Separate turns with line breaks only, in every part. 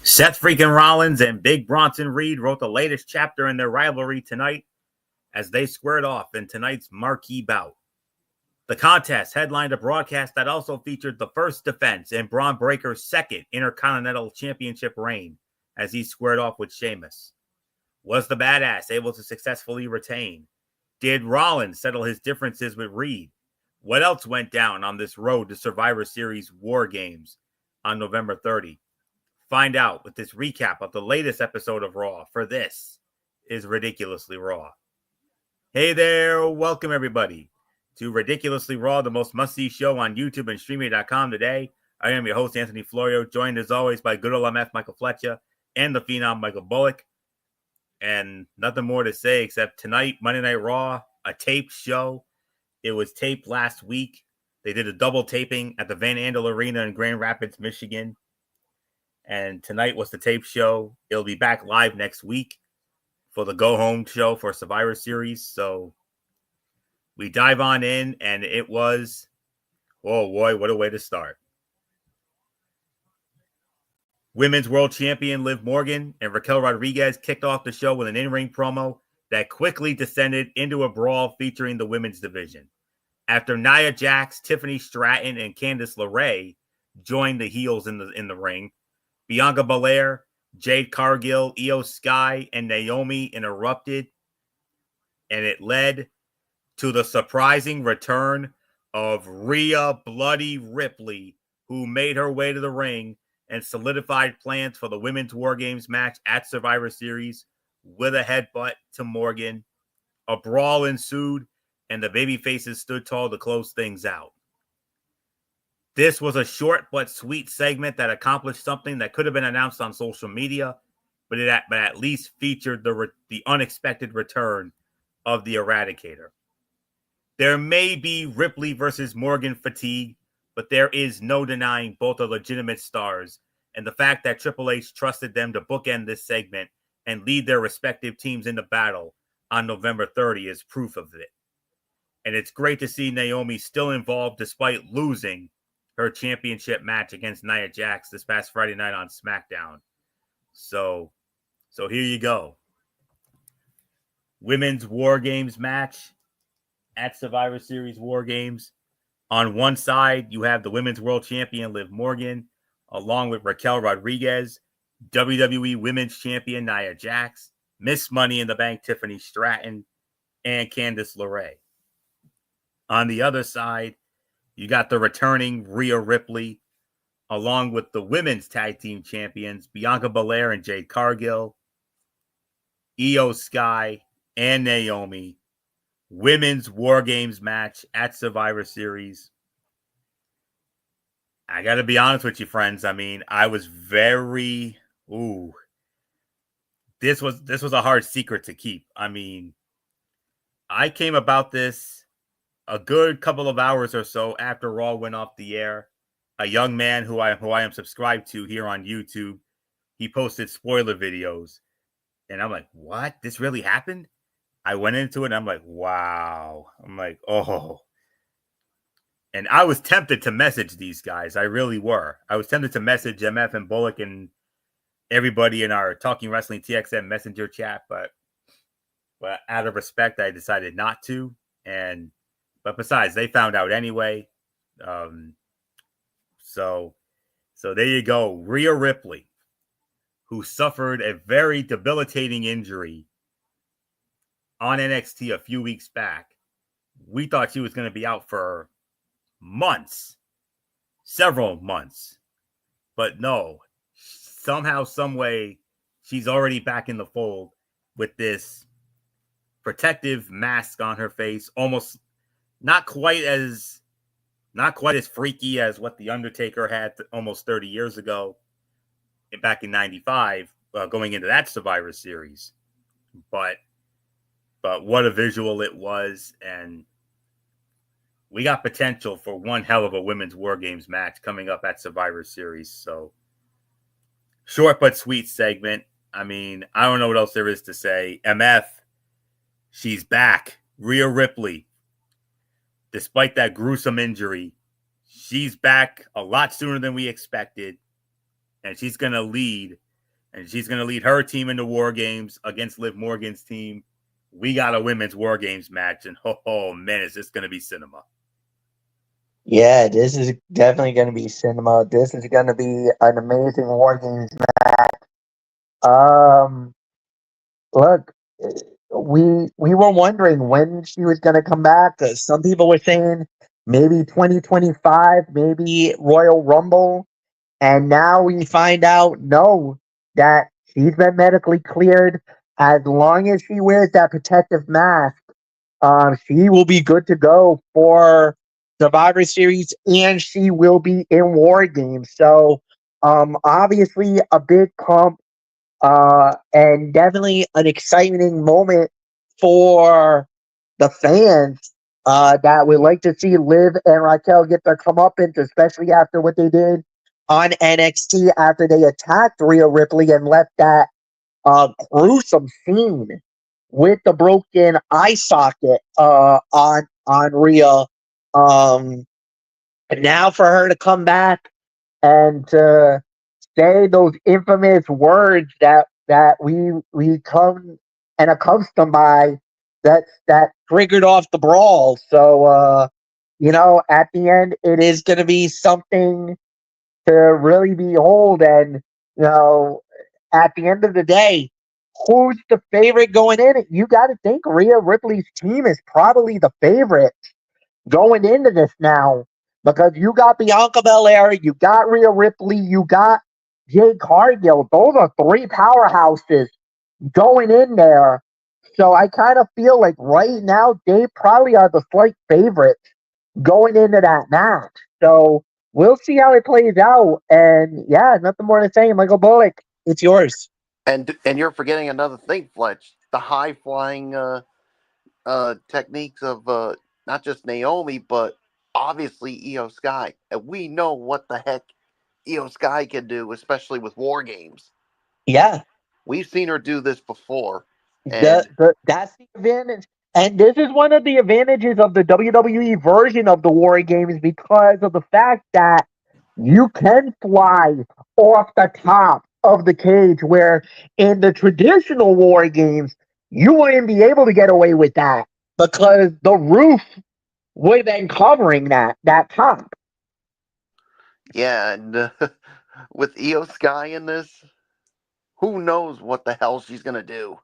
Seth freaking Rollins and Big Bronson Reed wrote the latest chapter in their rivalry tonight as they squared off in tonight's marquee bout. The contest headlined a broadcast that also featured the first defense in Bron Breakker's second Intercontinental Championship reign as he squared off with Sheamus. Was the badass able to successfully retain? Did Rollins settle his differences with Reed? What else went down on this road to Survivor Series War Games on November 30? Find out with this recap of the latest episode of Raw, for this is Ridiculously Raw. Hey there, welcome everybody to Ridiculously Raw, the most must-see show on YouTube and Streaming.com today. I am your host, Anthony Florio, joined as always by good old MF Michael Fletcher and the Phenom Michael Bullock. And nothing more to say except tonight, Monday Night Raw, a taped show. It was taped last week. They did a double taping at the Van Andel Arena in Grand Rapids, Michigan. And tonight was the tape show. It'll be back live next week for the Go Home show for Survivor Series. So we dive on in, and it was, oh boy, what a way to start. Women's World Champion Liv Morgan and Raquel Rodriguez kicked off the show with an in-ring promo that quickly descended into a brawl featuring the women's division. After Nia Jax, Tiffany Stratton, and Candice LeRae joined the heels in the ring, Bianca Belair, Jade Cargill, Io Sky, and Naomi interrupted, and it led to the surprising return of Rhea Bloody Ripley, who made her way to the ring and solidified plans for the Women's War Games match at Survivor Series with a headbutt to Morgan. A brawl ensued, and the babyfaces stood tall to close things out. This was a short but sweet segment that accomplished something that could have been announced on social media, but at least featured the unexpected return of the Eradicator. There may be Ripley versus Morgan fatigue, but there is no denying both are legitimate stars, and the fact that Triple H trusted them to bookend this segment and lead their respective teams into battle on November 30 is proof of it. And it's great to see Naomi still involved despite losing her championship match against Nia Jax this past Friday night on SmackDown. So here you go. Women's War Games match at Survivor Series War Games. On one side, you have the Women's World Champion Liv Morgan, along with Raquel Rodriguez, WWE Women's Champion Nia Jax, Miss Money in the Bank Tiffany Stratton, and Candice LeRae. On the other side, you got the returning Rhea Ripley, along with the women's tag team champions, Bianca Belair and Jade Cargill, Io Sky, and Naomi. Women's War Games match at Survivor Series. I got to be honest with you, friends. I mean, I was very, this was a hard secret to keep. I mean, I came about this a good couple of hours or so after Raw went off the air. A young man who I am subscribed to here on YouTube, he posted spoiler videos. And I'm like, what? This really happened? I went into it and I'm like, wow. I'm like, oh. And I was tempted to message these guys. I really were. I was tempted to message MF and Bullock and everybody in our Talking Wrestling TXM Messenger chat, but out of respect, I decided not to. But besides, they found out anyway. So there you go. Rhea Ripley, who suffered a very debilitating injury on NXT a few weeks back. We thought she was going to be out for months, several months. But no, somehow, some way, she's already back in the fold with this protective mask on her face, almost not quite as freaky as what The Undertaker had almost 30 years ago, back in 95, going into that Survivor Series. But what a visual it was, and we got potential for one hell of a Women's War Games match coming up at Survivor Series. So, short but sweet segment. I mean, I don't know what else there is to say. MF, she's back. Rhea Ripley, despite that gruesome injury, she's back a lot sooner than we expected, and she's going to lead and she's going to lead her team into War Games against Liv Morgan's team. We got a women's War Games match, and oh man, is this going to be cinema?
Yeah, this is definitely going to be cinema. This is going to be an amazing War Games match. Look, we were wondering when she was going to come back. Some people were saying maybe 2025, maybe Royal Rumble, and now we find out no, that she's been medically cleared. As long as she wears that protective mask, she will be good to go for Survivor Series, and she will be in War Games. So, obviously a big pump, and definitely an exciting moment for the fans, that would like to see Liv and Raquel get their comeuppance, especially after what they did on NXT after they attacked Rhea Ripley and left that gruesome scene with the broken eye socket on Rhea. And now for her to come back and say those infamous words that we come and accustomed by, that triggered off the brawl. So at the end it is going to be something to really behold. And at the end of the day, who's the favorite going in? You got to think Rhea Ripley's team is probably the favorite going into this now, because you got Bianca Belair, you got Rhea Ripley, you got Jade Cargill. Those are three powerhouses going in there. So I kind of feel like right now they probably are the slight favorites going into that match. So we'll see how it plays out. And yeah, nothing more to say. Michael Bullock, it's yours.
And you're forgetting another thing, Fletch. The high flying techniques of not just Naomi, but obviously Io Sky. And we know what the heck Io Sky can do, especially with War Games.
Yeah.
We've seen her do this before. And
That's the advantage. And this is one of the advantages of the WWE version of the War Games, because of the fact that you can fly off the top of the cage, where in the traditional War Games, you wouldn't be able to get away with that because the roof would have been covering that top.
yeah, and with Io Sky in this, who knows what the hell she's gonna do?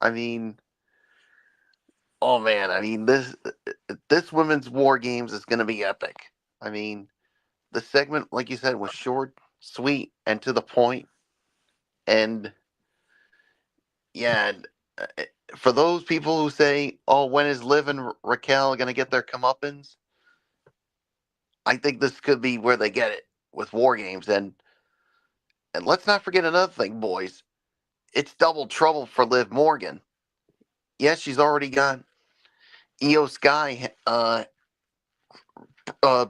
I mean, oh man, I mean this women's War Games is gonna be epic. I mean, the segment, like you said, was short, sweet, and to the point. And yeah, and, for those people who say, "Oh, when is Liv and Raquel gonna get their comeuppance?" I think this could be where they get it with War Games. And let's not forget another thing, boys. It's double trouble for Liv Morgan. Yes, she's already got Io Sky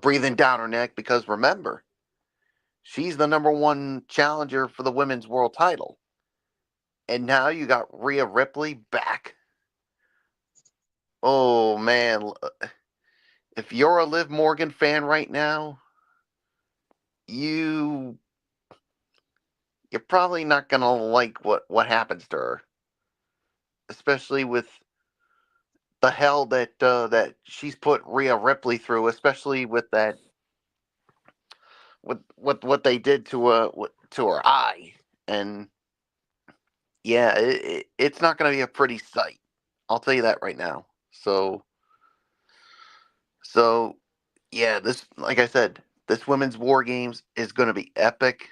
breathing down her neck, because remember, she's the number one challenger for the women's world title. And now you got Rhea Ripley back. Oh man, if you're a Liv Morgan fan right now, you you're probably not gonna like what happens to her, especially with the hell that she's put Rhea Ripley through, especially with that with what they did to her eye. And yeah, it's not going to be a pretty sight. I'll tell you that right now. So yeah, this, like I said, this women's War Games is going to be epic.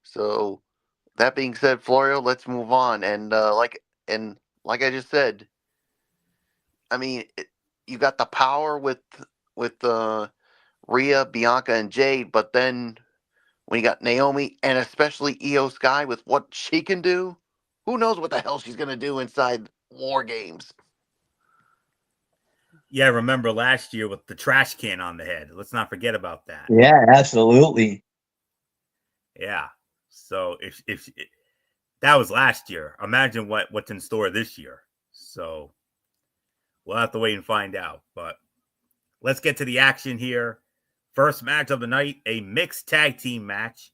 So that being said, Florio, let's move on. And like I just said, I mean, you got the power with Rhea, Bianca, and Jade, but then when you got Naomi and especially Io Sky with what she can do, who knows what the hell she's gonna do inside War Games?
Yeah, remember last year with the trash can on the head. Let's not forget about that.
Yeah, absolutely.
Yeah. So if that was last year, imagine what's in store this year. So we'll have to wait and find out. But let's get to the action here. First match of the night, a mixed tag team match.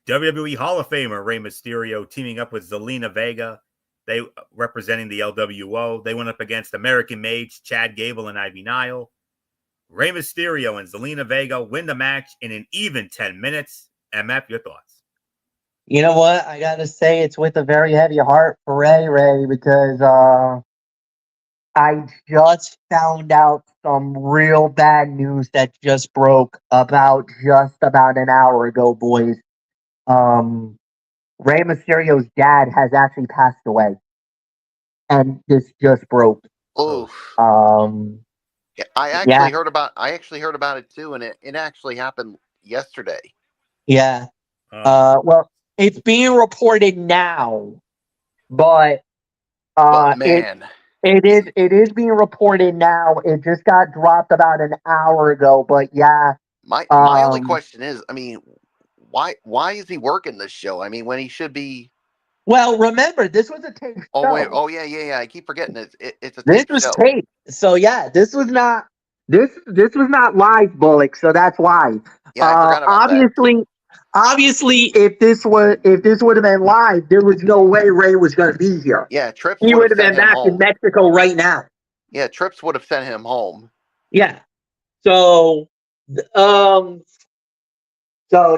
WWE Hall of Famer Rey Mysterio teaming up with Zelina Vega. They representing the LWO. They went up against American Mage, Chad Gable, and Ivy Nile. Rey Mysterio and Zelina Vega win the match in an even 10 minutes. MF, your thoughts?
You know what? I gotta say it's with a very heavy heart for Ray, because I just found out some real bad news that just broke about an hour ago, boys. Rey Mysterio's dad has actually passed away, and this just broke.
Oof. Yeah, I
Yeah.
actually heard about it too, and it actually happened yesterday.
Yeah. Well, it's being reported now, but
man,
it is being reported now. It just got dropped about an hour ago, but yeah.
my only question is, I mean, why is he working this show? I mean, when he should be.
Well, remember, this was a tape show.
Oh yeah. I keep forgetting it's a tape
This was
show.
tape. So yeah, this was not live, Bullock. So that's why.
Yeah, I forgot about that.
Obviously, if this would have been live, there was no way Ray was going to be here.
Yeah, Trips
He would have
sent
been
him
back
home.
in Mexico right now.
Yeah, Trips would have sent him home.
Yeah. So, so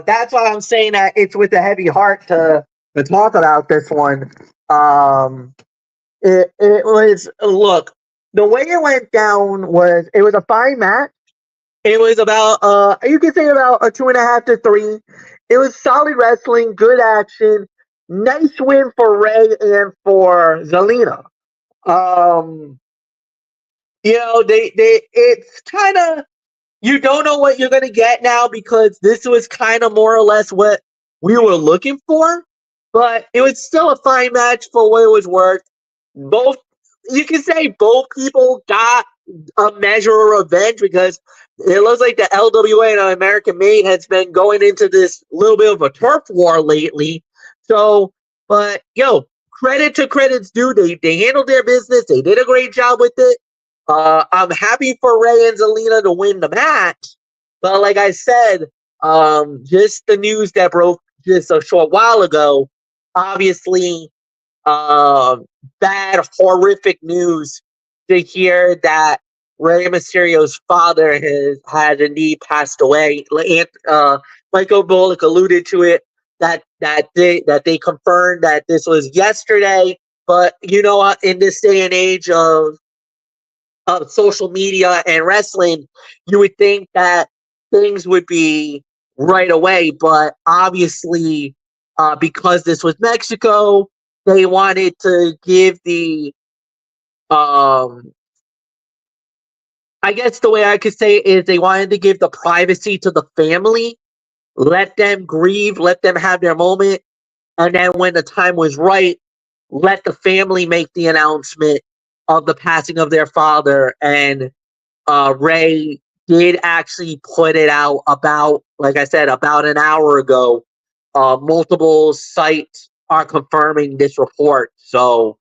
that's why I'm saying that it's with a heavy heart to talk about this one. It was, look, the way it went down was, it was a fine match. It was about you could say about a 2.5 to 3. It was solid wrestling, good action, nice win for Ray and for Zelina. It's kind of, you don't know what you're gonna get now, because this was kind of more or less what we were looking for, but it was still a fine match for what it was worth. You can say both people got a measure of revenge, because it looks like the LWA and American Made has been going into this little bit of a turf war lately. So, but credit to credit's due. They handled their business. They did a great job with it. I'm happy for Ray and Zelina to win the match. But like I said, just the news that broke just a short while ago, obviously, bad, horrific news to hear that Rey Mysterio's father has indeed passed away. Michael Bullock alluded to it, that they confirmed that this was yesterday. But you know what? In this day and age of social media and wrestling, you would think that things would be right away. But obviously, because this was Mexico, they wanted to give the I guess the way I could say it is, they wanted to give the privacy to the family, let them grieve, let them have their moment, and then when the time was right, let the family make the announcement of the passing of their father. And Ray did actually put it out about, like I said, about an hour ago. Multiple sites are confirming this report. So,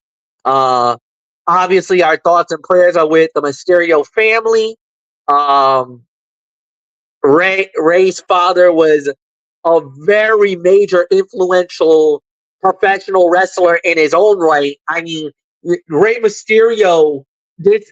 obviously, our thoughts and prayers are with the Mysterio family. Ray's father was a very major, influential professional wrestler in his own right. I mean, Rey Mysterio, Rey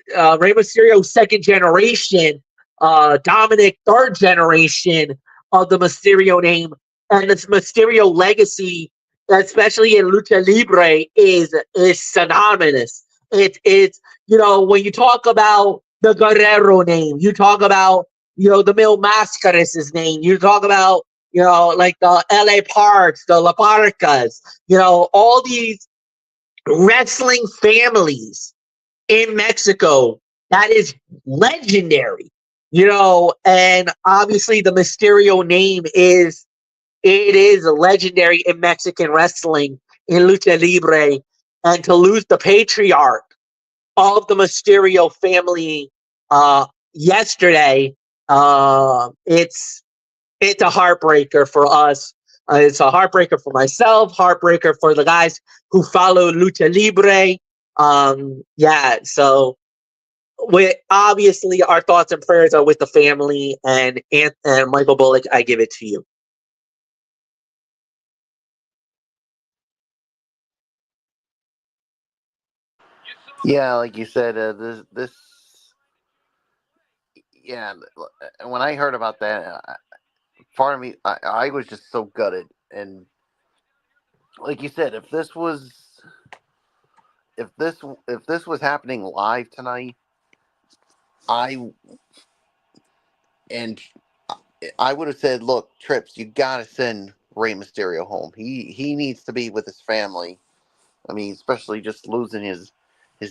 Mysterio, second generation, Dominic, third generation of the Mysterio name, and this Mysterio legacy, especially in Lucha Libre, is synonymous. It's when you talk about the Guerrero name, you talk about the Mil Mascaras' name, you talk about like the LA Parks, the La Parcas, all these wrestling families in Mexico. That is legendary, and obviously the Mysterio name is legendary in Mexican wrestling, in Lucha Libre, and to lose the patriarch of the Mysterio family yesterday, it's a heartbreaker for us. It's a heartbreaker for myself, heartbreaker for the guys who follow Lucha Libre. So obviously our thoughts and prayers are with the family, and Michael Bullock, I give it to you.
Yeah, like you said, yeah. When I heard about that, part of me, I was just so gutted. And like you said, if this was happening live tonight, I and I would have said, look, Trips, you gotta send Rey Mysterio home. He needs to be with his family. I mean, especially just losing his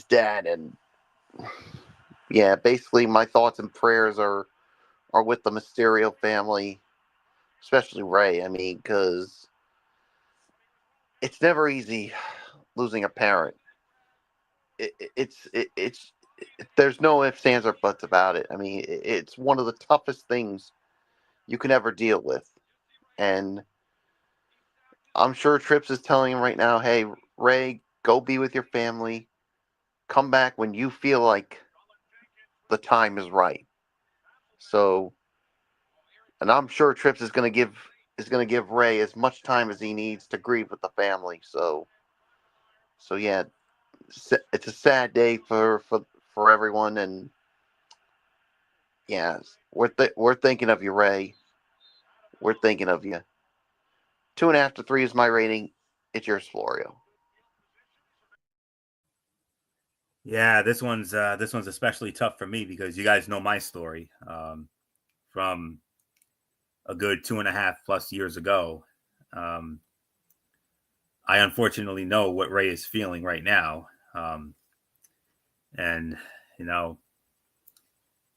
dad. And yeah, basically my thoughts and prayers are with the Mysterio family, especially Rey. I mean, because it's never easy losing a parent. It's there's no ifs, ands, or buts about it. I mean, it's one of the toughest things you can ever deal with. And I'm sure Trips is telling him right now, hey, Rey, go be with your family. Come back when you feel like the time is right. So, and I'm sure Trips is going to give Rey as much time as he needs to grieve with the family. So yeah, it's a sad day for everyone. And yeah, we're thinking of you, Rey. We're thinking of you. 2.5 to 3 is my rating. It's yours, Florio.
Yeah, this one's especially tough for me because you guys know my story from a good 2.5+ years ago. Um, I unfortunately know what Rey is feeling right now, and you know,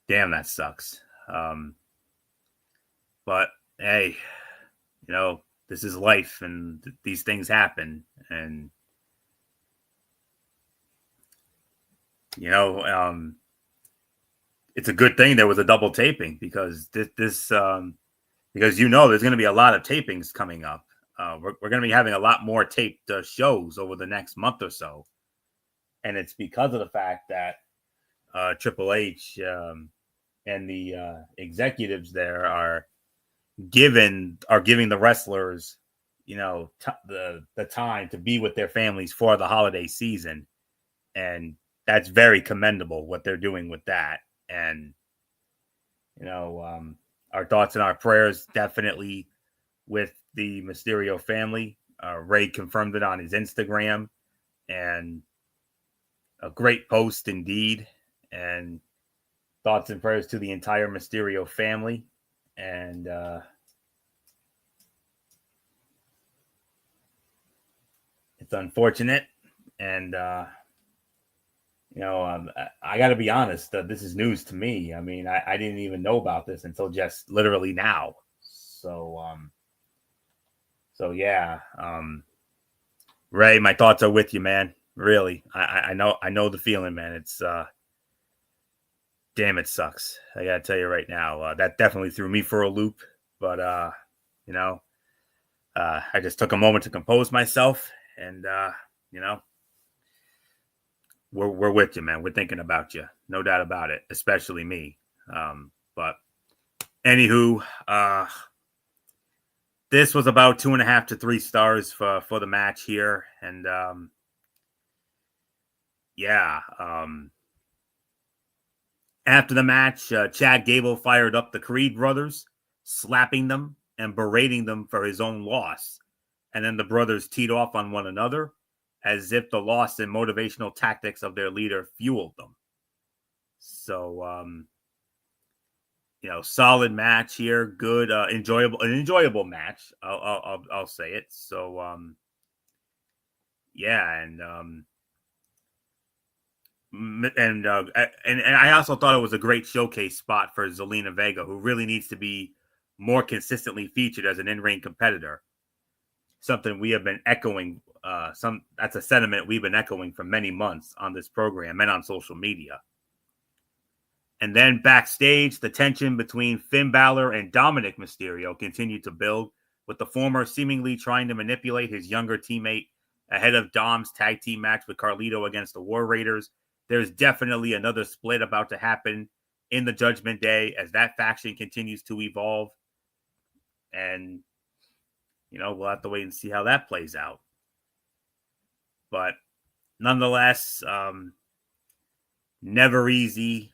damn, that sucks. But hey, this is life, and these things happen, and you know, it's a good thing there was a double taping because because there's going to be a lot of tapings coming up. We're going to be having a lot more taped shows over the next month or so, and it's because of the fact that Triple H and the executives there are giving the wrestlers, the time to be with their families for the holiday season, and that's very commendable what they're doing with that. And our thoughts and our prayers definitely with the Mysterio family. Rey confirmed it on his Instagram, and a great post indeed. And thoughts and prayers to the entire Mysterio family. And it's unfortunate. And I got to be honest. This is news to me. I mean, I didn't even know about this until just literally now. So yeah. Rey, my thoughts are with you, man. Really, I know the feeling, man. It's damn, it sucks. I gotta tell you right now, that definitely threw me for a loop. But you know, I just took a moment to compose myself, and we're with you, man. We're thinking about you, no doubt about it. Especially me. But anywho, this was about 2.5 to 3 stars for the match here, and yeah. After the match, Chad Gable fired up the Creed brothers, slapping them and berating them for his own loss. And then the brothers teed off on one another as if the loss and motivational tactics of their leader fueled them. So, solid match here. Good, an enjoyable match. I'll say it. So, yeah, and I also thought it was a great showcase spot for Zelina Vega, who really needs to be more consistently featured as an in-ring competitor. Something we have been echoing. That's a sentiment we've been echoing for many months on this program and on social media. And then backstage, the tension between Finn Balor and Dominic Mysterio continued to build, with the former seemingly trying to manipulate his younger teammate ahead of Dom's tag team match with Carlito against the War Raiders. There's definitely another split about to happen in the Judgment Day as that faction continues to evolve. And, we'll have to wait and see how that plays out. But nonetheless, Never easy,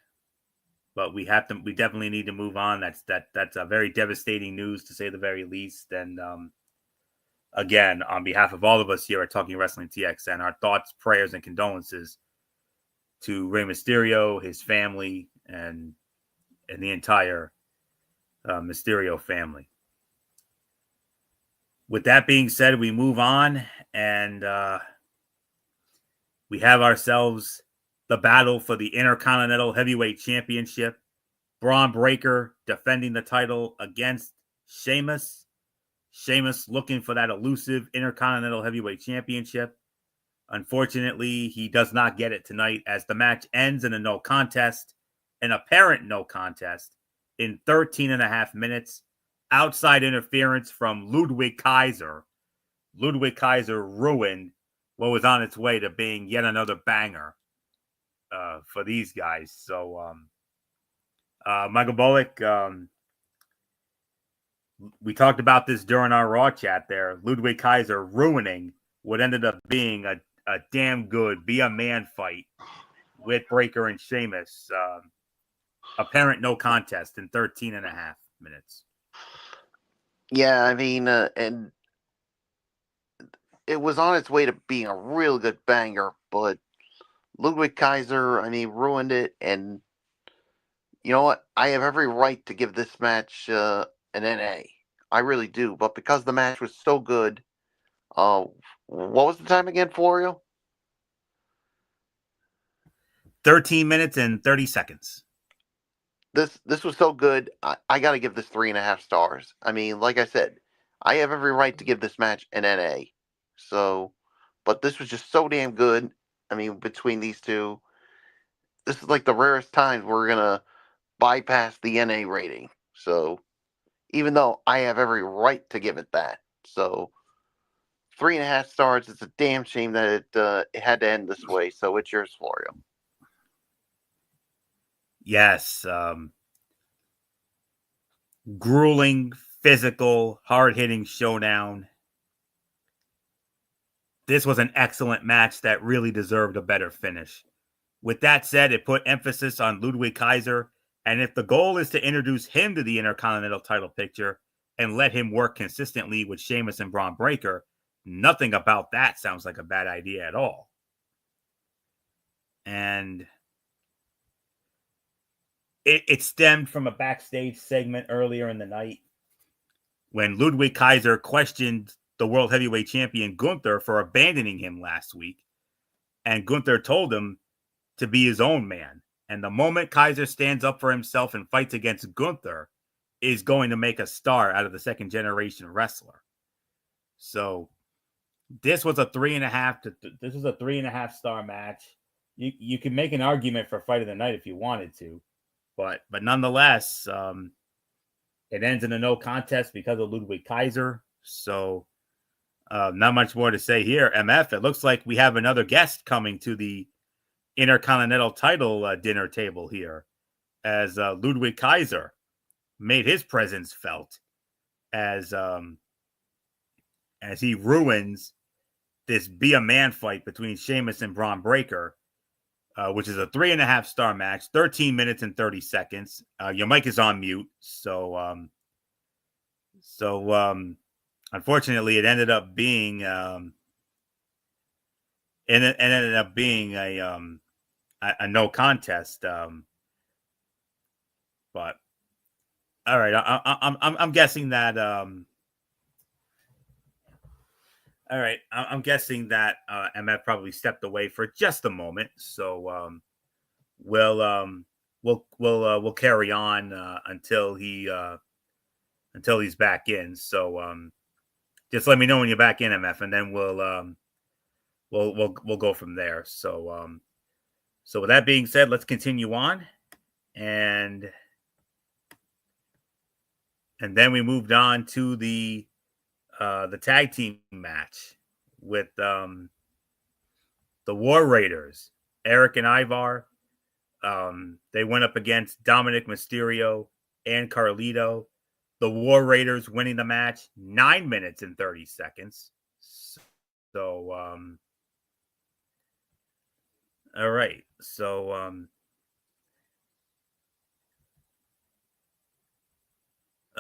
but we definitely need to move on. That's a very devastating news, to say the very least. And again, on behalf of all of us here at Talking Wrestling TXN, our thoughts, prayers, and condolences to Rey Mysterio, his family, and the entire Mysterio family. With that being said, we move on, and we have ourselves the battle for the Intercontinental Heavyweight Championship. Braun Breaker defending the title against Sheamus. Sheamus looking for that elusive Intercontinental Heavyweight Championship. Unfortunately, he does not get it tonight, as the match ends in a no contest, an apparent no contest, in 13 and a half minutes. Outside interference from Ludwig Kaiser. Ludwig Kaiser ruined what was on its way to being yet another banger for these guys. So, Michael Bullock, we talked about this during our Raw chat there. Ludwig Kaiser ruining what ended up being a damn good Be a Man fight with Breaker and Sheamus. Apparent no contest in 13 and a half minutes.
Yeah, I mean, and it was on its way to being a real good banger, but Ludwig Kaiser, I mean, ruined it. And you know what? I have every right to give this match an NA. I really do. But because the match was so good, what was the time again, Florio?
13 minutes and 30 seconds.
This was so good. I got to give this 3.5 stars. I mean, like I said, I have every right to give this match an NA. So, but this was just so damn good. I mean, between these two, this is like the rarest times we're gonna bypass the NA rating. So, even though I have every right to give it that, so 3.5 stars. It's a damn shame that it had to end this way. So it's yours, Florio.
Yes. Grueling, physical, hard-hitting showdown. This was an excellent match that really deserved a better finish. With that said, it put emphasis on Ludwig Kaiser, and if the goal is to introduce him to the Intercontinental title picture and let him work consistently with Sheamus and Braun Breaker, nothing about that sounds like a bad idea at all. And it stemmed from a backstage segment earlier in the night when Ludwig Kaiser questioned the World Heavyweight Champion Gunther for abandoning him last week. And Gunther told him to be his own man. And the moment Kaiser stands up for himself and fights against Gunther is going to make a star out of the second generation wrestler. So this was a 3.5 star match. You can make an argument for fight of the night if you wanted to, but nonetheless, it ends in a no contest because of Ludwig Kaiser. So not much more to say here. MF, it looks like we have another guest coming to the Intercontinental title dinner table here, as Ludwig Kaiser made his presence felt as he ruins this Be a Man fight between Sheamus and Braun Breaker, which is a 3.5 star match, 13 minutes and 30 seconds. Your mic is on mute, so unfortunately, it ended up being a no contest. But all right, I'm guessing that. All right, I'm guessing that MF probably stepped away for just a moment, so we'll carry on until he's back in. So just let me know when you're back in, MF, and then we'll go from there. So with that being said, let's continue on, and then we moved on to the tag team match with the War Raiders, Eric and Ivar. They went up against Dominic Mysterio and Carlito. The War Raiders winning the match 9 minutes and 30 seconds. So, all right. So,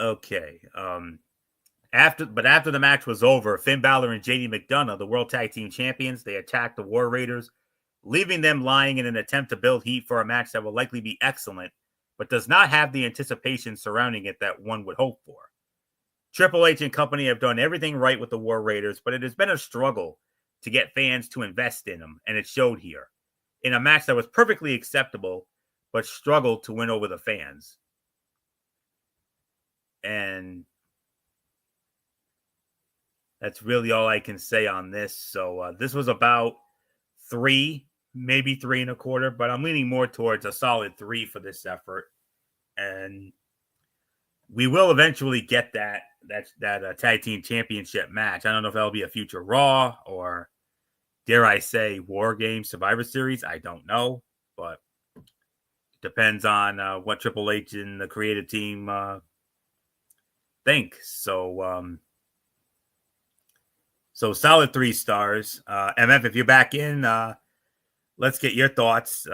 Okay. After the match was over, Finn Balor and JD McDonough, the World Tag Team Champions, they attacked the War Raiders, leaving them lying in an attempt to build heat for a match that will likely be excellent, but does not have the anticipation surrounding it that one would hope for. Triple H and company have done everything right with the War Raiders, but it has been a struggle to get fans to invest in them, and it showed here. In a match that was perfectly acceptable, but struggled to win over the fans. And that's really all I can say on this. So this was about 3, maybe 3.25, but I'm leaning more towards a solid 3 for this effort. And we will eventually get that tag team championship match. I don't know if that'll be a future Raw or, dare I say, War Games Survivor Series. I don't know, but it depends on what Triple H and the creative team think. So solid 3 stars. MF, if you're back in, let's get your thoughts.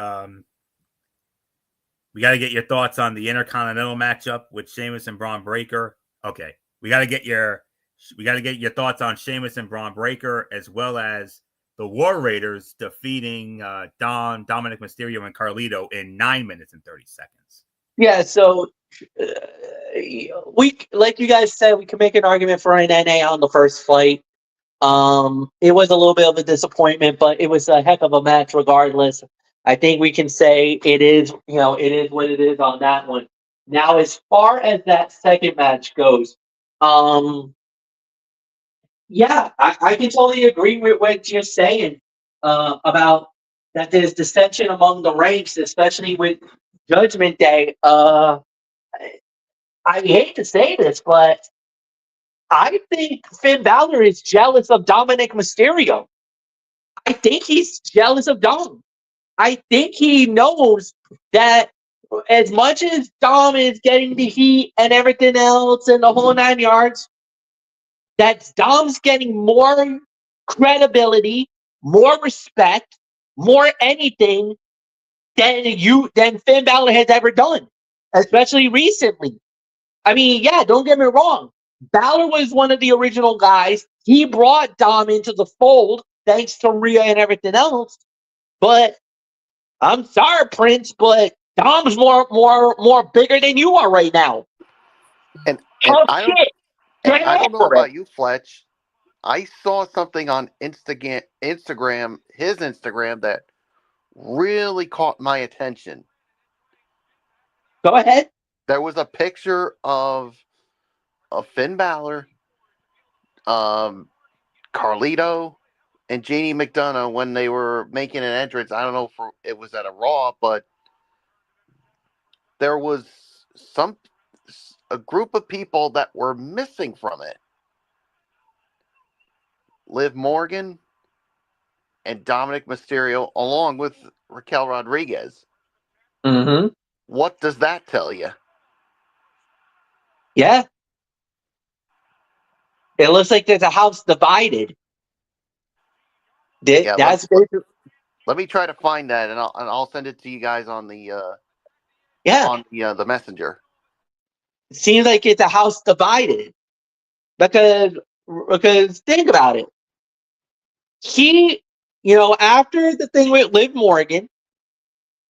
We got to get your thoughts on the Intercontinental matchup with Sheamus and Braun Breaker. Okay, we got to get your thoughts on Sheamus and Braun Breaker, as well as the War Raiders defeating Dominic Mysterio and Carlito in 9 minutes and 30 seconds.
Yeah, so we, like you guys said, we can make an argument for an NA on the first fight. It was a little bit of a disappointment, but it was a heck of a match regardless. I think we can say it is what it is on that one. Now, as far as that second match goes, yeah, I can totally agree with what you're saying about that there's dissension among the ranks, especially with Judgment Day. I hate to say this, but I think Finn Balor is jealous of Dominic Mysterio. I think he's jealous of Dom. I think he knows that as much as Dom is getting the heat and everything else and the whole 9 yards, that Dom's getting more credibility, more respect, more anything than Finn Balor has ever done, especially recently. I mean, yeah, don't get me wrong. Balor was one of the original guys. He brought Dom into the fold thanks to Rhea and everything else. But I'm sorry, Prince, but Dom's more bigger than you are right now.
And
I
don't know about you, Fletch. I saw something on Instagram, his Instagram, that really caught my attention.
Go ahead.
There was a picture of Finn Balor, Carlito, and JD McDonough when they were making an entrance. I don't know if it was at a Raw, but there was a group of people that were missing from it. Liv Morgan and Dominic Mysterio, along with Raquel Rodriguez.
Mm-hmm.
What does that tell you?
Yeah. It looks like there's a house divided. Let
me try to find that, and I'll send it to you guys on the the messenger.
It seems like it's a house divided because think about it. He, after the thing with Liv Morgan,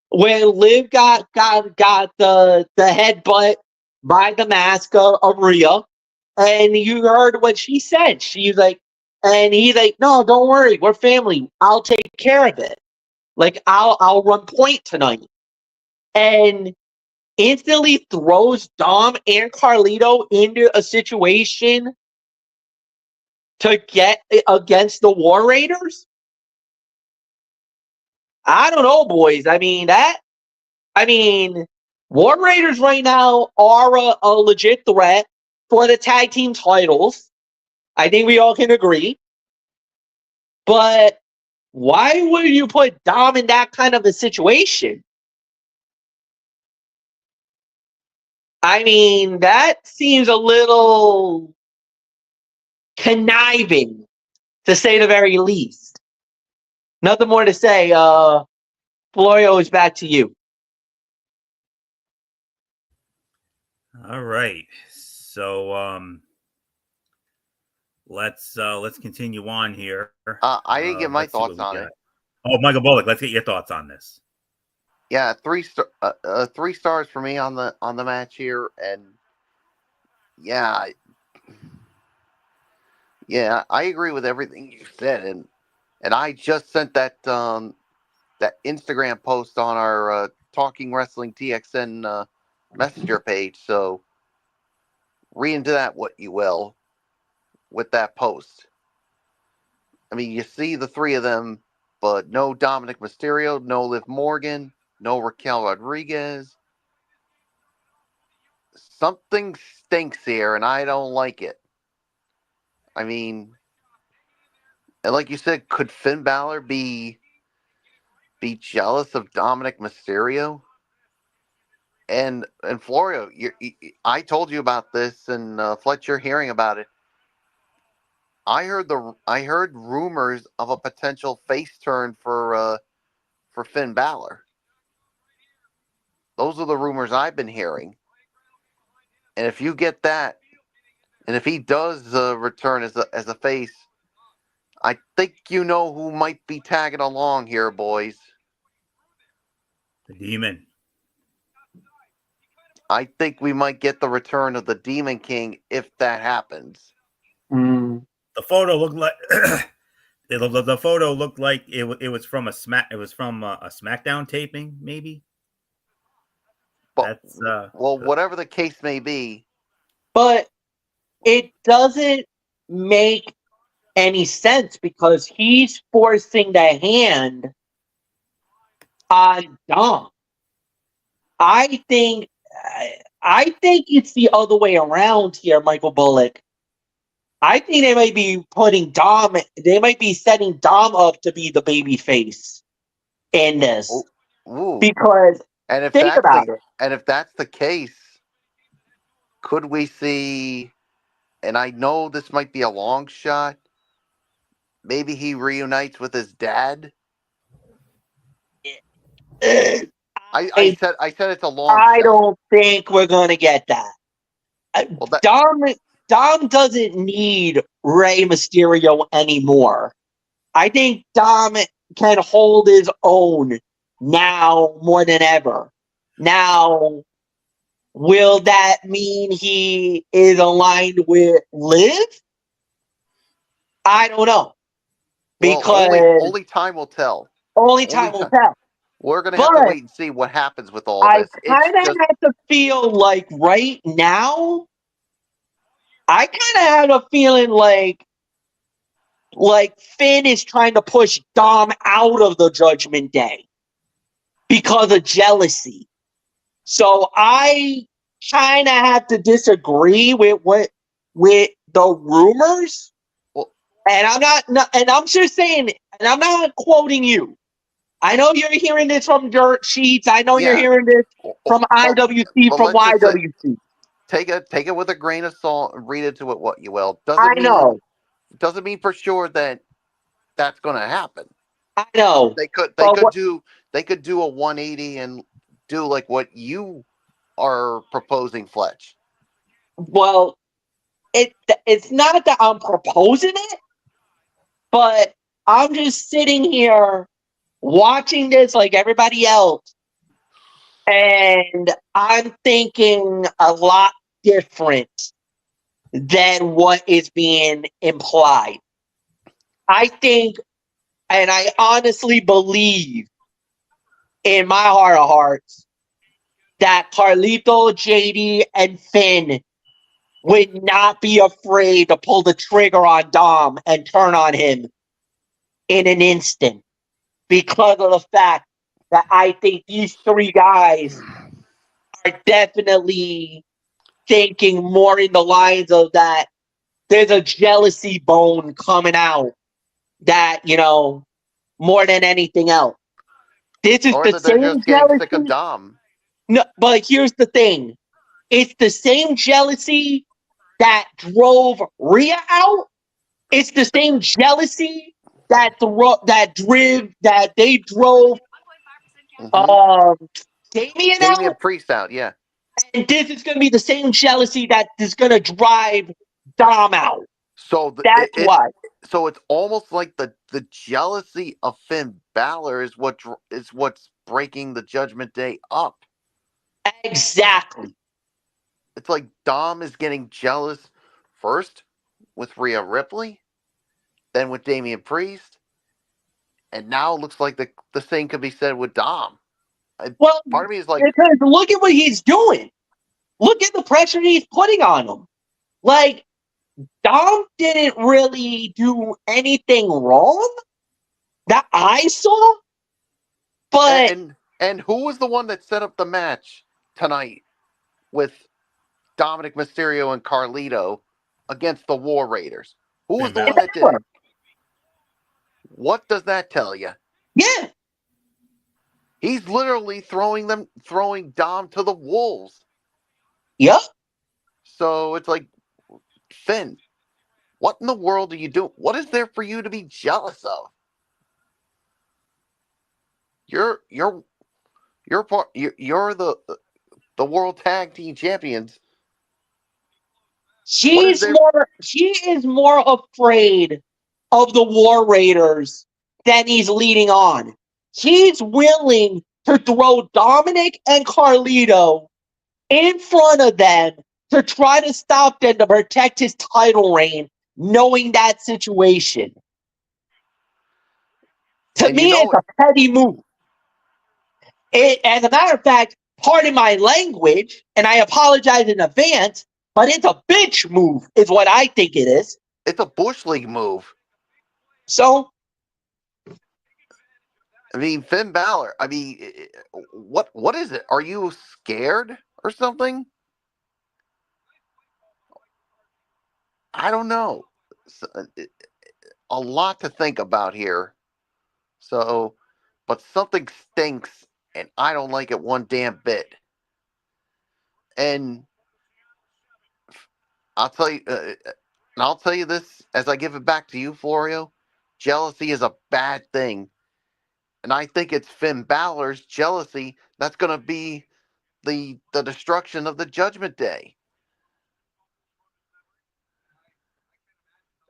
when Liv got the headbutt by the Mask of Rhea, and you heard what she said. She's like, and he's like, no, don't worry, we're family. I'll take care of it. Like, I'll run point tonight. And instantly throws Dom and Carlito into a situation to get against the War Raiders. I don't know, boys. War Raiders right now are a legit threat for the tag team titles. I think we all can agree. But why would you put Dom in that kind of a situation? I mean, that seems a little conniving, to say the very least. Nothing more to say. Florio, is back to you.
All right. So let's continue on here.
I didn't get my
Let's see what
thoughts
we
on
got.
it.
Oh, Michael Bullock, let's get your thoughts on this.
Yeah, 3 stars for me on the match here, and yeah, I agree with everything you said, and I just sent that that Instagram post on our Talking Wrestling TXN messenger page. So read into that what you will with that post. I mean, you see the 3 of them, but no Dominic Mysterio, no Liv Morgan, no Raquel Rodriguez. Something stinks here, and I don't like it. I mean, and like you said, could Finn Balor be jealous of Dominic Mysterio? And Florio, I told you about this, and Fletcher hearing about it. I heard rumors of a potential face turn for Finn Balor. Those are the rumors I've been hearing. And if you get that, and if he does return as a face, I think you know who might be tagging along here, boys.
The Demon.
I think we might get the return of the Demon King if that happens.
Mm.
The photo looked like the photo looked like it was from a SmackDown taping, maybe.
But
That's
whatever the case may be.
But it doesn't make any sense because he's forcing the hand on Dom. I think it's the other way around here, Michael Bullock. I think they might be putting Dom. They might be setting Dom up to be the baby face in this
Ooh.
because
And if
think about it.
And if that's the case, could we see? And I know this might be a long shot. Maybe he reunites with his dad. I said it's a long shot.
I don't think we're gonna get that. Dom doesn't need Rey Mysterio anymore. I think Dom can hold his own now more than ever. Now, will that mean he is aligned with Liv? I don't know. Because
only time will tell.
Only time will tell.
We're going to have to wait and see what happens with all this.
I kind of have to feel like right now, I kind of have a feeling like Finn is trying to push Dom out of the Judgment Day because of jealousy. So I kind of have to disagree with the rumors. And I'm just saying, and I'm not quoting you. I know you're hearing this from Dirt Sheets. I know you're hearing this from IWC, from YWC.
Take it with a grain of salt and read into it what you will. Doesn't mean for sure that that's going to happen.
I know.
They could do a 180 and do like what you are proposing, Fletch.
Well, it's not that I'm proposing it, but I'm just sitting here watching this like everybody else, and I'm thinking a lot different than what is being implied. I think, and I honestly believe in my heart of hearts that Carlito, JD, and Finn would not be afraid to pull the trigger on Dom and turn on him in an instant because of the fact that I think these 3 guys are definitely thinking more in the lines of that there's a jealousy bone coming out that, more than anything else. This is the same jealousy.
Sick of Dom.
No, but here's the thing. It's the same jealousy that drove Rhea out. It's the same jealousy that they drove Damian
Priest out, yeah.
And this is going to be the same jealousy that is going to drive Dom out.
So
That's why.
So it's almost like the jealousy of Finn Balor is what's breaking the Judgment Day up.
Exactly.
It's like Dom is getting jealous first with Rhea Ripley, then with Damian Priest, and now it looks like the same could be said with Dom.
Well,
part of me is like,
because look at what he's doing. Look at the pressure he's putting on him. Like, Dom didn't really do anything wrong that I saw, but
and who was the one that set up the match tonight with Dominic Mysterio and Carlito against the War Raiders? Who was the one that did it? What does that tell you?
Yeah.
He's literally throwing Dom to the wolves.
Yep.
So it's like, Finn, what in the world are you doing? What is there for you to be jealous of? You're the World Tag Team Champions.
She is more afraid of the War Raiders than he's leading on. He's willing to throw Dominic and Carlito in front of them to try to stop them to protect his title reign, knowing that situation. To me, it's a petty move. As a matter of fact, pardon my language, and I apologize in advance, but it's a bitch move, is what I think it is.
It's a Bush League move.
So,
I mean, Finn Balor, I mean, what is it? Are you scared or something? I don't know. A lot to think about here. So, but something stinks, and I don't like it one damn bit. And I'll tell you this as I give it back to you, Florio. Jealousy is a bad thing. And I think it's Finn Balor's jealousy that's going to be the destruction of the Judgment Day.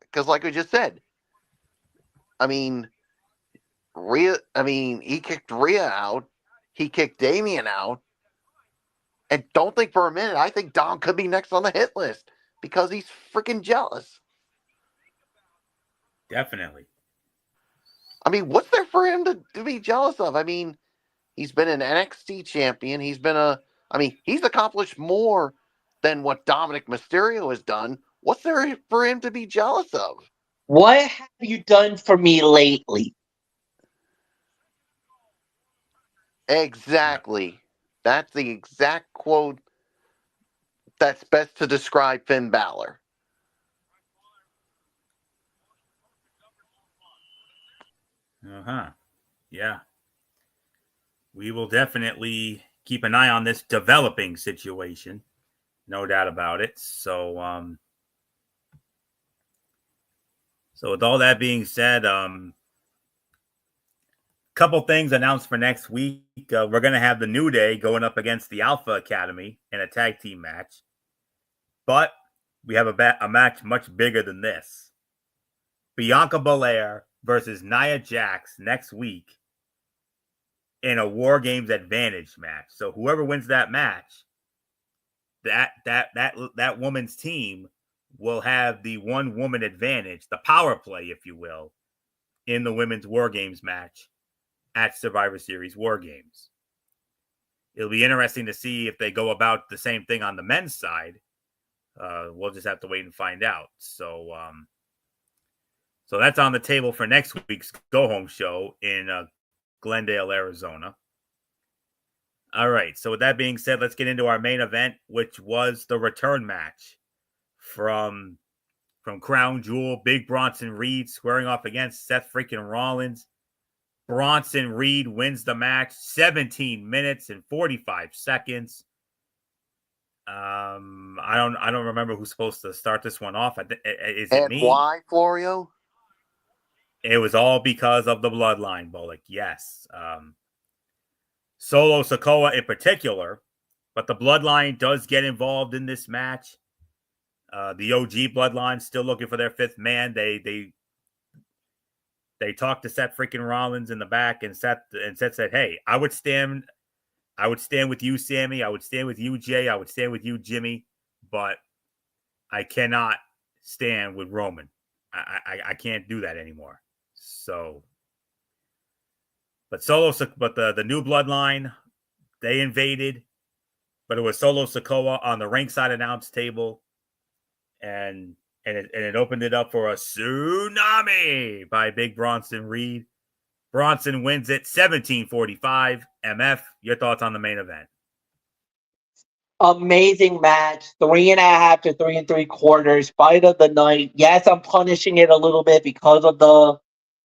Because like we just said, I mean, he kicked Rhea out. He kicked Damian out. And don't think for a minute, I think Dom could be next on the hit list because he's freaking jealous.
Definitely.
I mean, what's there for him to be jealous of? I mean, he's been an NXT champion. He's accomplished more than what Dominic Mysterio has done. What's there for him to be jealous of?
What have you done for me lately?
Exactly. That's the exact quote that's best to describe Finn Balor.
Yeah. We will definitely keep an eye on this developing situation. No doubt about it. So with all that being said, couple things announced for next week. We're going to have the New Day going up against the Alpha Academy in a tag team match. But we have a match much bigger than this. Bianca Belair versus Nia Jax next week in a War Games Advantage match. So whoever wins that match, that woman's team will have the one woman advantage, the power play, if you will, in the women's War Games match at Survivor Series War Games. It'll be interesting to see if they go about the same thing on the men's side. We'll just have to wait and find out. So that's on the table for next week's Go Home show in Glendale, Arizona. All right. So with that being said, let's get into our main event, which was the return match from Crown Jewel. Big Bronson Reed squaring off against Seth freaking Rollins. Bronson Reed wins the match, 17 minutes and 45 seconds. I don't remember who's supposed to start this one off. Is it me?
Why, Florio?
It was all because of the bloodline, Bullock. Yes. Solo Sikoa in particular, But the Bloodline does get involved in this match. The OG Bloodline still looking for their fifth man. They talked to Seth freaking Rollins in the back, and Seth said, "Hey, I would stand with you, Sammy. I would stand with you, Jay. I would stand with you, Jimmy. But I cannot stand with Roman. I can't do that anymore." So, but the new Bloodline, they invaded, but it was Solo Sikoa on the ringside announce table, and it opened it up for a tsunami by Big Bronson Reed. Bronson wins it 17-45. MF, your thoughts on the main event?
Amazing match. 3.5 to 3 3/4. Fight of the night. Yes, I'm punishing it a little bit because of the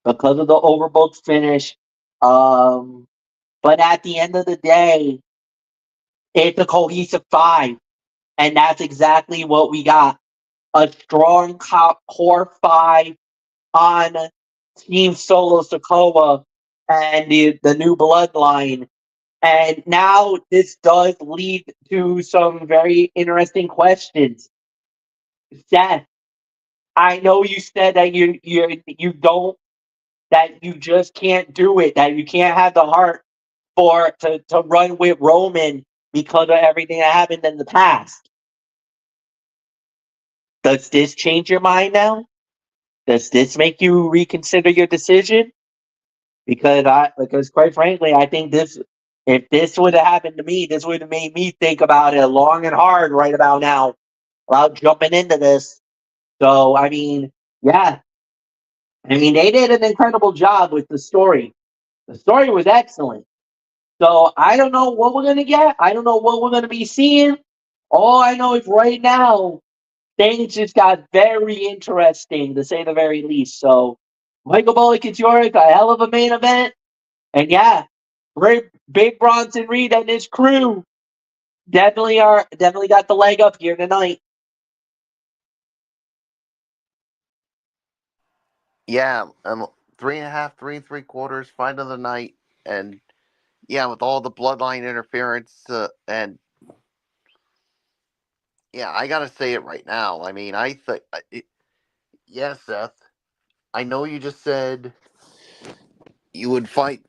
overbooked finish. But at the end of the day, it's a cohesive 5. And that's exactly what we got. A strong core 5 on Team Solo Sikoa and the new Bloodline. And now this does lead to some very interesting questions. Seth, I know you said that you just can't do it, that you can't have the heart to run with Roman because of everything that happened in the past. Does this change your mind now? Does this make you reconsider your decision? Because quite frankly, I think if this would have happened to me, this would have made me think about it long and hard right about now, about jumping into this. So I mean, yeah, I mean they did an incredible job with the story. The story was excellent. So I don't know what we're gonna get. I don't know what we're gonna be seeing. All I know is right now things just got very interesting, to say the very least. So Michael Bullock, it's yours. A hell of a main event. And yeah, Big Bronson Reed and his crew definitely got the leg up here tonight.
Yeah, 3.5, 3 3/4, fight of the night, and yeah, with all the bloodline interference, and yeah, I gotta say it right now. I mean, I think, yes, Seth, I know you just said you would fight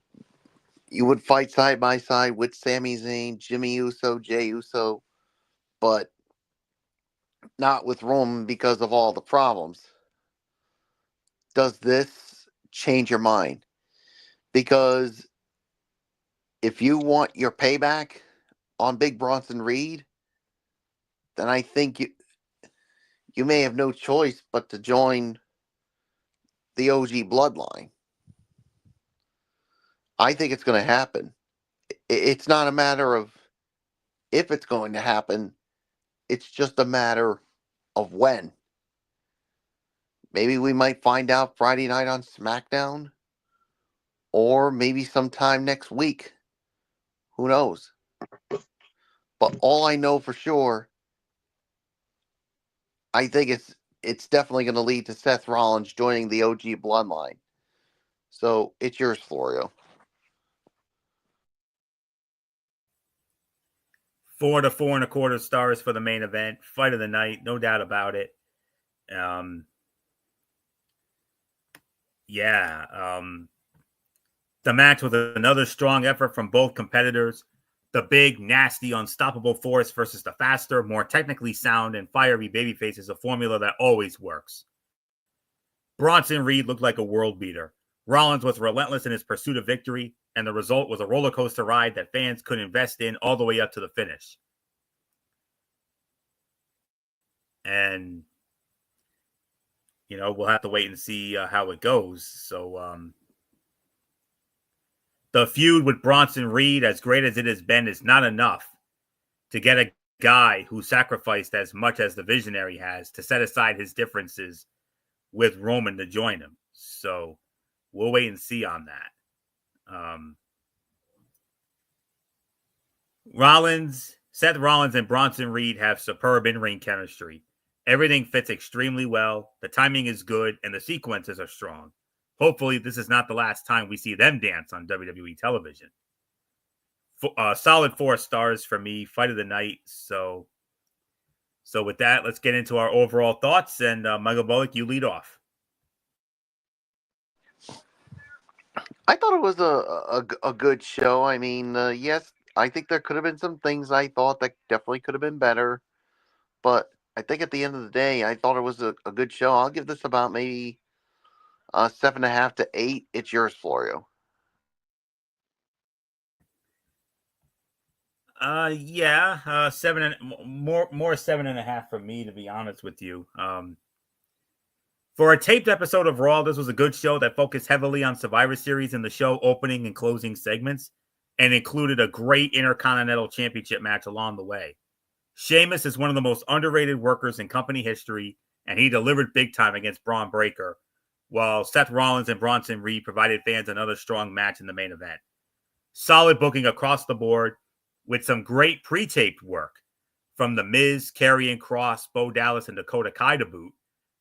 side by side with Sami Zayn, Jimmy Uso, Jey Uso, but not with Roman because of all the problems. Does this change your mind? Because if you want your payback on Big Bronson Reed, then I think you may have no choice but to join the OG bloodline. I think it's going to happen. It's not a matter of if it's going to happen. It's just a matter of when. Maybe we might find out Friday night on SmackDown, or maybe sometime next week. Who knows? But all I know for sure, I think it's definitely going to lead to Seth Rollins joining the OG bloodline. So it's yours, Florio.
4 to 4.25 stars for the main event. Fight of the night, no doubt about it. The match was another strong effort from both competitors. The big, nasty, unstoppable force versus the faster, more technically sound and fiery babyface is a formula that always works. Bronson Reed looked like a world beater. Rollins was relentless in his pursuit of victory, and the result was a roller coaster ride that fans could invest in all the way up to the finish. And, we'll have to wait and see how it goes. So, the feud with Bronson Reed, as great as it has been, is not enough to get a guy who sacrificed as much as the Visionary has to set aside his differences with Roman to join him. So we'll wait and see on that. Seth Rollins and Bronson Reed have superb in-ring chemistry. Everything fits extremely well. The timing is good and the sequences are strong. Hopefully, this is not the last time we see them dance on WWE television. solid 4 stars for me. Fight of the night. So with that, let's get into our overall thoughts. And Michael Bullock, you lead off.
I thought it was a good show. I mean, yes, I think there could have been some things I thought that definitely could have been better. But I think at the end of the day, I thought it was a good show. I'll give this about maybe 7.5 to 8. It's yours, Florio.
Yeah, 7.5 for me, to be honest with you. For a taped episode of Raw, this was a good show that focused heavily on Survivor Series in the show opening and closing segments, and included a great Intercontinental Championship match along the way. Sheamus is one of the most underrated workers in company history, and he delivered big time against Braun Breaker, while Seth Rollins and Bronson Reed provided fans another strong match in the main event. Solid booking across the board, with some great pre-taped work from The Miz, Karrion Kross, Bo Dallas, and Dakota Kai to boot.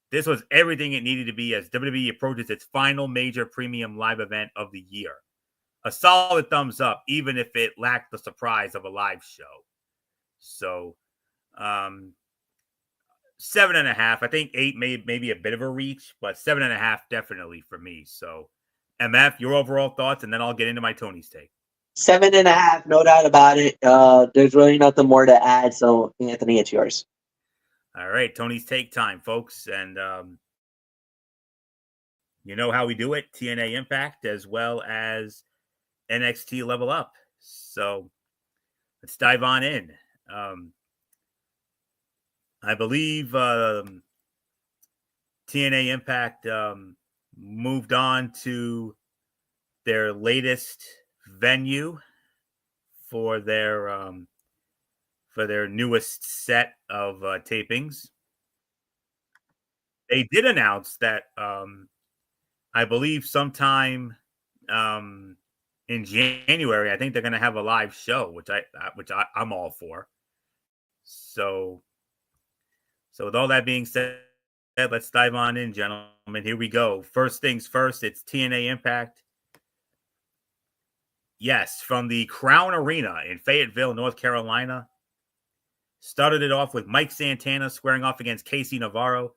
This was everything it needed to be as WWE approaches its final major premium live event of the year. A solid thumbs up, even if it lacked the surprise of a live show. So, 7.5. I think 8 may be a bit of a reach, but 7.5 definitely for me. So, MF, your overall thoughts, and then I'll get into my Tony's take.
7.5, no doubt about it. There's really nothing more to add. So, Anthony, it's yours.
All right, Tony's take time, folks. And you know how we do it, TNA Impact as well as NXT Level Up. So let's dive on in. I believe TNA Impact moved on to their latest venue for their newest set of tapings. They did announce that I believe sometime in January, I think they're going to have a live show, which I'm all for. So with all that being said, let's dive on in, gentlemen. Here we go. First things first, it's TNA Impact. Yes, from the Crown Arena in Fayetteville, North Carolina. Started it off with Mike Santana squaring off against Casey Navarro.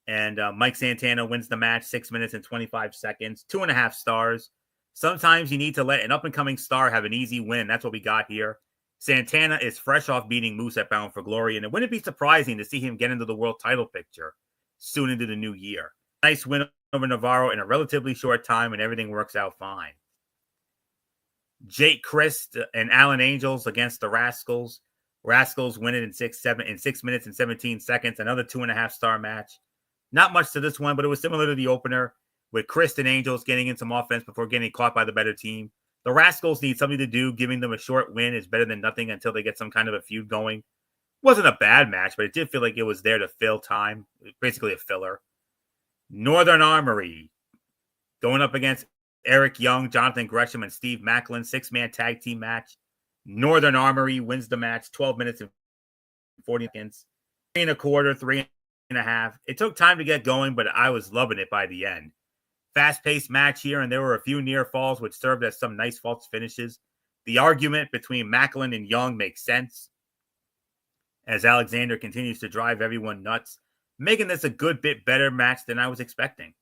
And Mike Santana wins the match 6 minutes and 25 seconds. 2.5 stars. Sometimes you need to let an up-and-coming star have an easy win. That's what we got here. Santana is fresh off beating Moose at Bound for Glory, and it wouldn't be surprising to see him get into the world title picture soon into the new year. Nice win over Navarro in a relatively short time, and everything works out fine. Jake Crist and Alan Angels against the Rascals. Rascals win it in 6 minutes and 17 seconds. Another 2.5 star match. Not much to this one, but it was similar to the opener, with Crist and Angels getting in some offense before getting caught by the better team. The Rascals need something to do. Giving them a short win is better than nothing until they get some kind of a feud going. Wasn't a bad match, but it did feel like it was there to fill time. Basically a filler. Northern Armory going up against Eric Young, Jonathan Gresham, and Steve Macklin. 6-man tag team match. Northern Armory wins the match 12 minutes and 40 seconds. 3.25, 3.5. It took time to get going, but I was loving it by the end. Fast-paced match here, and there were a few near falls, which served as some nice false finishes. The argument between Macklin and Young makes sense, as Alexander continues to drive everyone nuts, making this a good bit better match than I was expecting.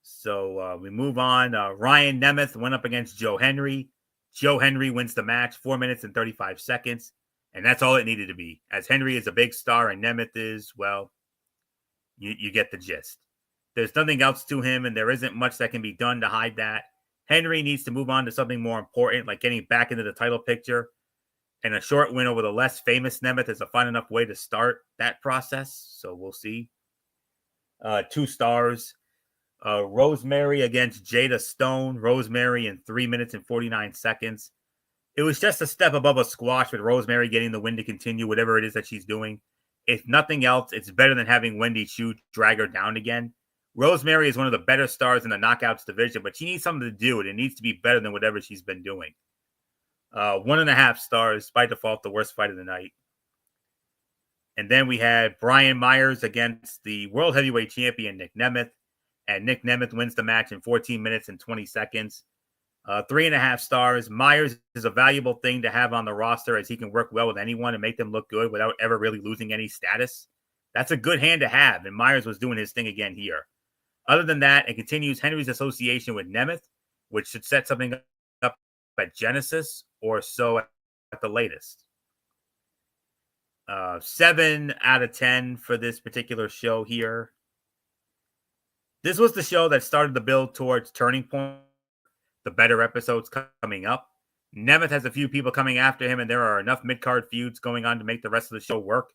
So we move on. Ryan Nemeth went up against Joe Henry. Joe Henry wins the match, 4 minutes and 35 seconds. And that's all it needed to be. As Henry is a big star and Nemeth is, well, you get the gist. There's nothing else to him, and there isn't much that can be done to hide that. Henry needs to move on to something more important, like getting back into the title picture. And a short win over the less famous Nemeth is a fun enough way to start that process. So we'll see. 2 stars. Rosemary against Jada Stone. Rosemary in 3 minutes and 49 seconds. It was just a step above a squash with Rosemary getting the win to continue whatever it is that she's doing. If nothing else, it's better than having Wendy Chu drag her down again. Rosemary is one of the better stars in the Knockouts division, but she needs something to do, and it needs to be better than whatever she's been doing. 1.5 stars, by default, the worst fight of the night. And then we had Brian Myers against the World Heavyweight Champion, Nick Nemeth. And Nick Nemeth wins the match in 14 minutes and 20 seconds. 3.5 stars. Myers is a valuable thing to have on the roster as he can work well with anyone and make them look good without ever really losing any status. That's a good hand to have, and Myers was doing his thing again here. Other than that, it continues Henry's association with Nemeth, which should set something up at Genesis or so at the latest. 7 out of 10 for this particular show here. This was the show that started the build towards Turning Point, the better episodes coming up. Nemeth has a few people coming after him, and there are enough mid-card feuds going on to make the rest of the show work.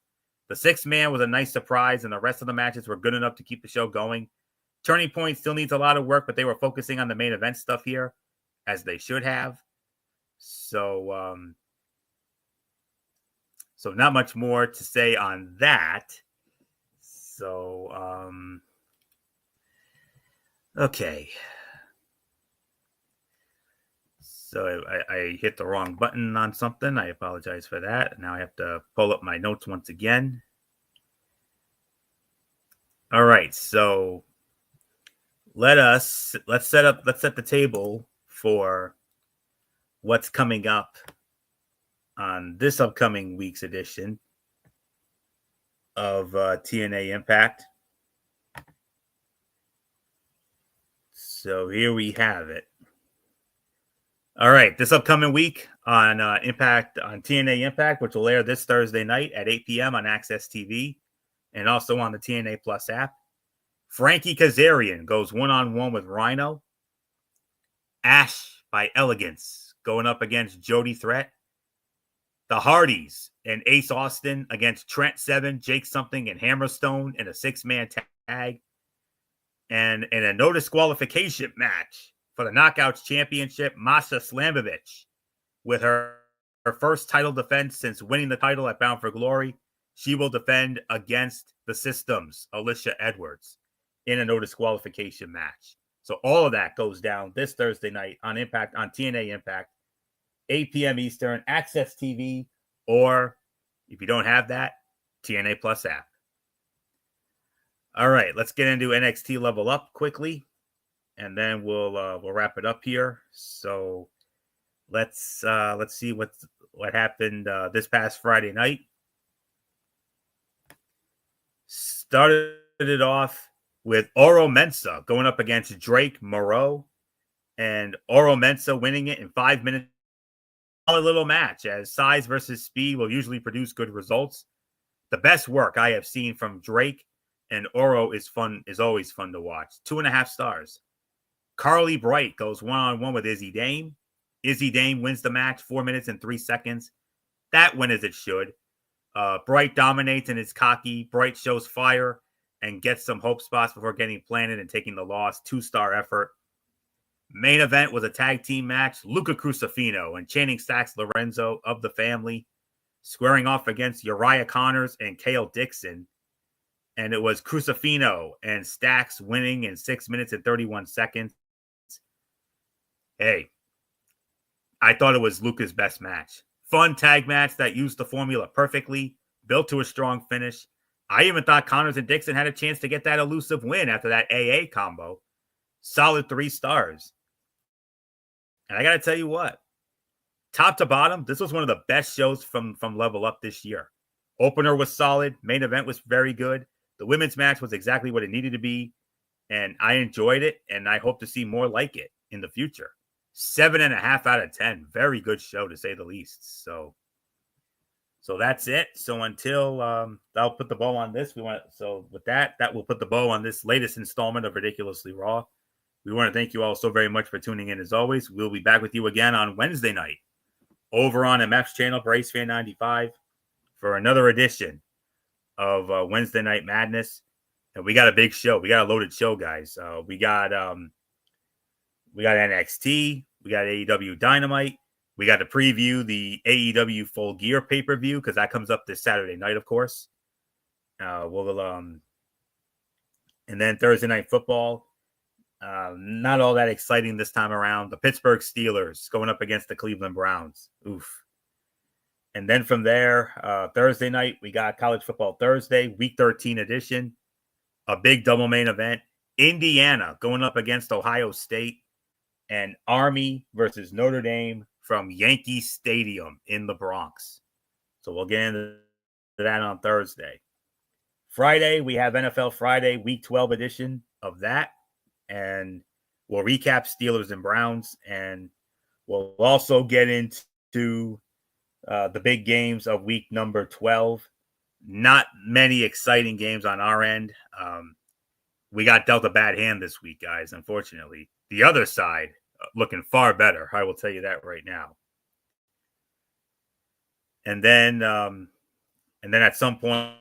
The 6th man was a nice surprise, and the rest of the matches were good enough to keep the show going. Turning Point still needs a lot of work, but they were focusing on the main event stuff here, as they should have. So not much more to say on that. So, okay. So I hit the wrong button on something. I apologize for that. Now I have to pull up my notes once again. All right, so let's set the table for what's coming up on this upcoming week's edition of TNA Impact. So here we have it. All right, this upcoming week on Impact, on TNA Impact, which will air this Thursday night at 8 p.m. on Access TV and also on the TNA Plus app. Frankie Kazarian goes one-on-one with Rhino. Ash by Elegance going up against Jody Threat. The Hardys and Ace Austin against Trent Seven, Jake Something, and Hammerstone in a 6-man tag. And in a no disqualification match for the Knockouts Championship, Masha Slamovich, with her first title defense since winning the title at Bound for Glory, she will defend against the System's Alicia Edwards in a no disqualification match. So all of that goes down this Thursday night on Impact, on TNA Impact, 8 p.m. Eastern, Access TV, or if you don't have that, TNA Plus app. All right, let's get into NXT Level Up quickly, and then we'll wrap it up here. So let's see what happened this past Friday night. Started it off with Oro Mensah going up against Drake Moreau, and Oro Mensah winning it in 5 minutes. A little match, as size versus speed will usually produce good results. The best work I have seen from Drake and Oro is always fun to watch. 2.5 stars. Carly Bright goes one-on-one with Izzy Dame. Izzy Dame wins the match 4 minutes and 3 seconds. That went as it should. Bright dominates and is cocky. Bright shows fire and gets some hope spots before getting planted and taking the loss. 2-star effort. Main event was a tag team match. Luca Crucifino and Channing Stacks Lorenzo of the family squaring off against Uriah Connors and Kale Dixon. And it was Crucifino and Stacks winning in 6 minutes and 31 seconds. Hey, I thought it was Luca's best match. Fun tag match that used the formula perfectly, built to a strong finish. I even thought Connors and Dixon had a chance to get that elusive win after that AA combo. Solid 3 stars. And I got to tell you what, top to bottom, this was one of the best shows from Level Up this year. Opener was solid. Main event was very good. The women's match was exactly what it needed to be. And I enjoyed it. And I hope to see more like it in the future. 7.5 out of 10. Very good show, to say the least. So that's it. So until I'll put the bow on this. With that will put the bow on this latest installment of Ridiculously Raw. We want to thank you all so very much for tuning in as always. We'll be back with you again on Wednesday night over on MF's channel, Brace Fan 95, for another edition of Wednesday Night Madness. And we got a big show. We got a loaded show, guys. We got NXT. We got AEW Dynamite. We got to preview the AEW Full Gear pay-per-view because that comes up this Saturday night, of course. And then Thursday Night Football. Not all that exciting this time around. The Pittsburgh Steelers going up against the Cleveland Browns. Oof. And then from there, Thursday night, we got College Football Thursday, Week 13 edition. A big double main event. Indiana going up against Ohio State. and Army versus Notre Dame from Yankee Stadium in the Bronx. So we'll get into that on Thursday. Friday, we have NFL Friday, Week 12 edition of that. And we'll recap Steelers and Browns. And we'll also get into the big games of week number 12. Not many exciting games on our end. We got dealt a bad hand this week, guys, unfortunately. The other side looking far better. I will tell you that right now. And then at some point,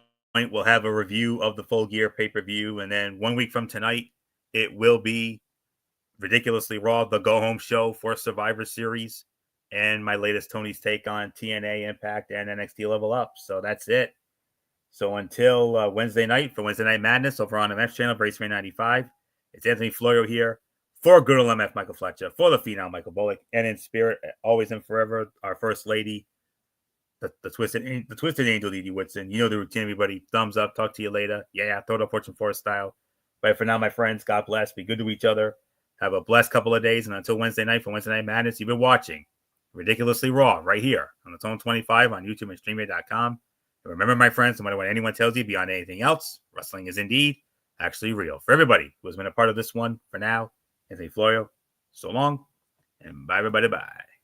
we'll have a review of the Full Gear pay-per-view. And then 1 week from tonight, it will be Ridiculously Raw, the go-home show for Survivor Series, and my latest Tony's take on TNA, Impact, and NXT Level Up. So that's it. So until Wednesday night for Wednesday Night Madness over on the MF channel, Braceman 95, it's Anthony Florio here for Good Old MF Michael Fletcher, for the Phenom Michael Bullock, and in spirit, always and forever, our First Lady, the Twisted Angel, Edie Whitson. You know the routine, everybody. Thumbs up. Talk to you later. Yeah, throw it up Fortune Forest style. But for now, my friends, God bless. Be good to each other. Have a blessed couple of days. And until Wednesday night for Wednesday Night Madness, you've been watching Ridiculously Raw right here on the Zone 25 on YouTube and StreamYard.com. And remember, my friends, no matter what anyone tells you beyond anything else, wrestling is indeed actually real. For everybody who has been a part of this one, for now, Anthony Florio, so long, and bye, everybody, bye.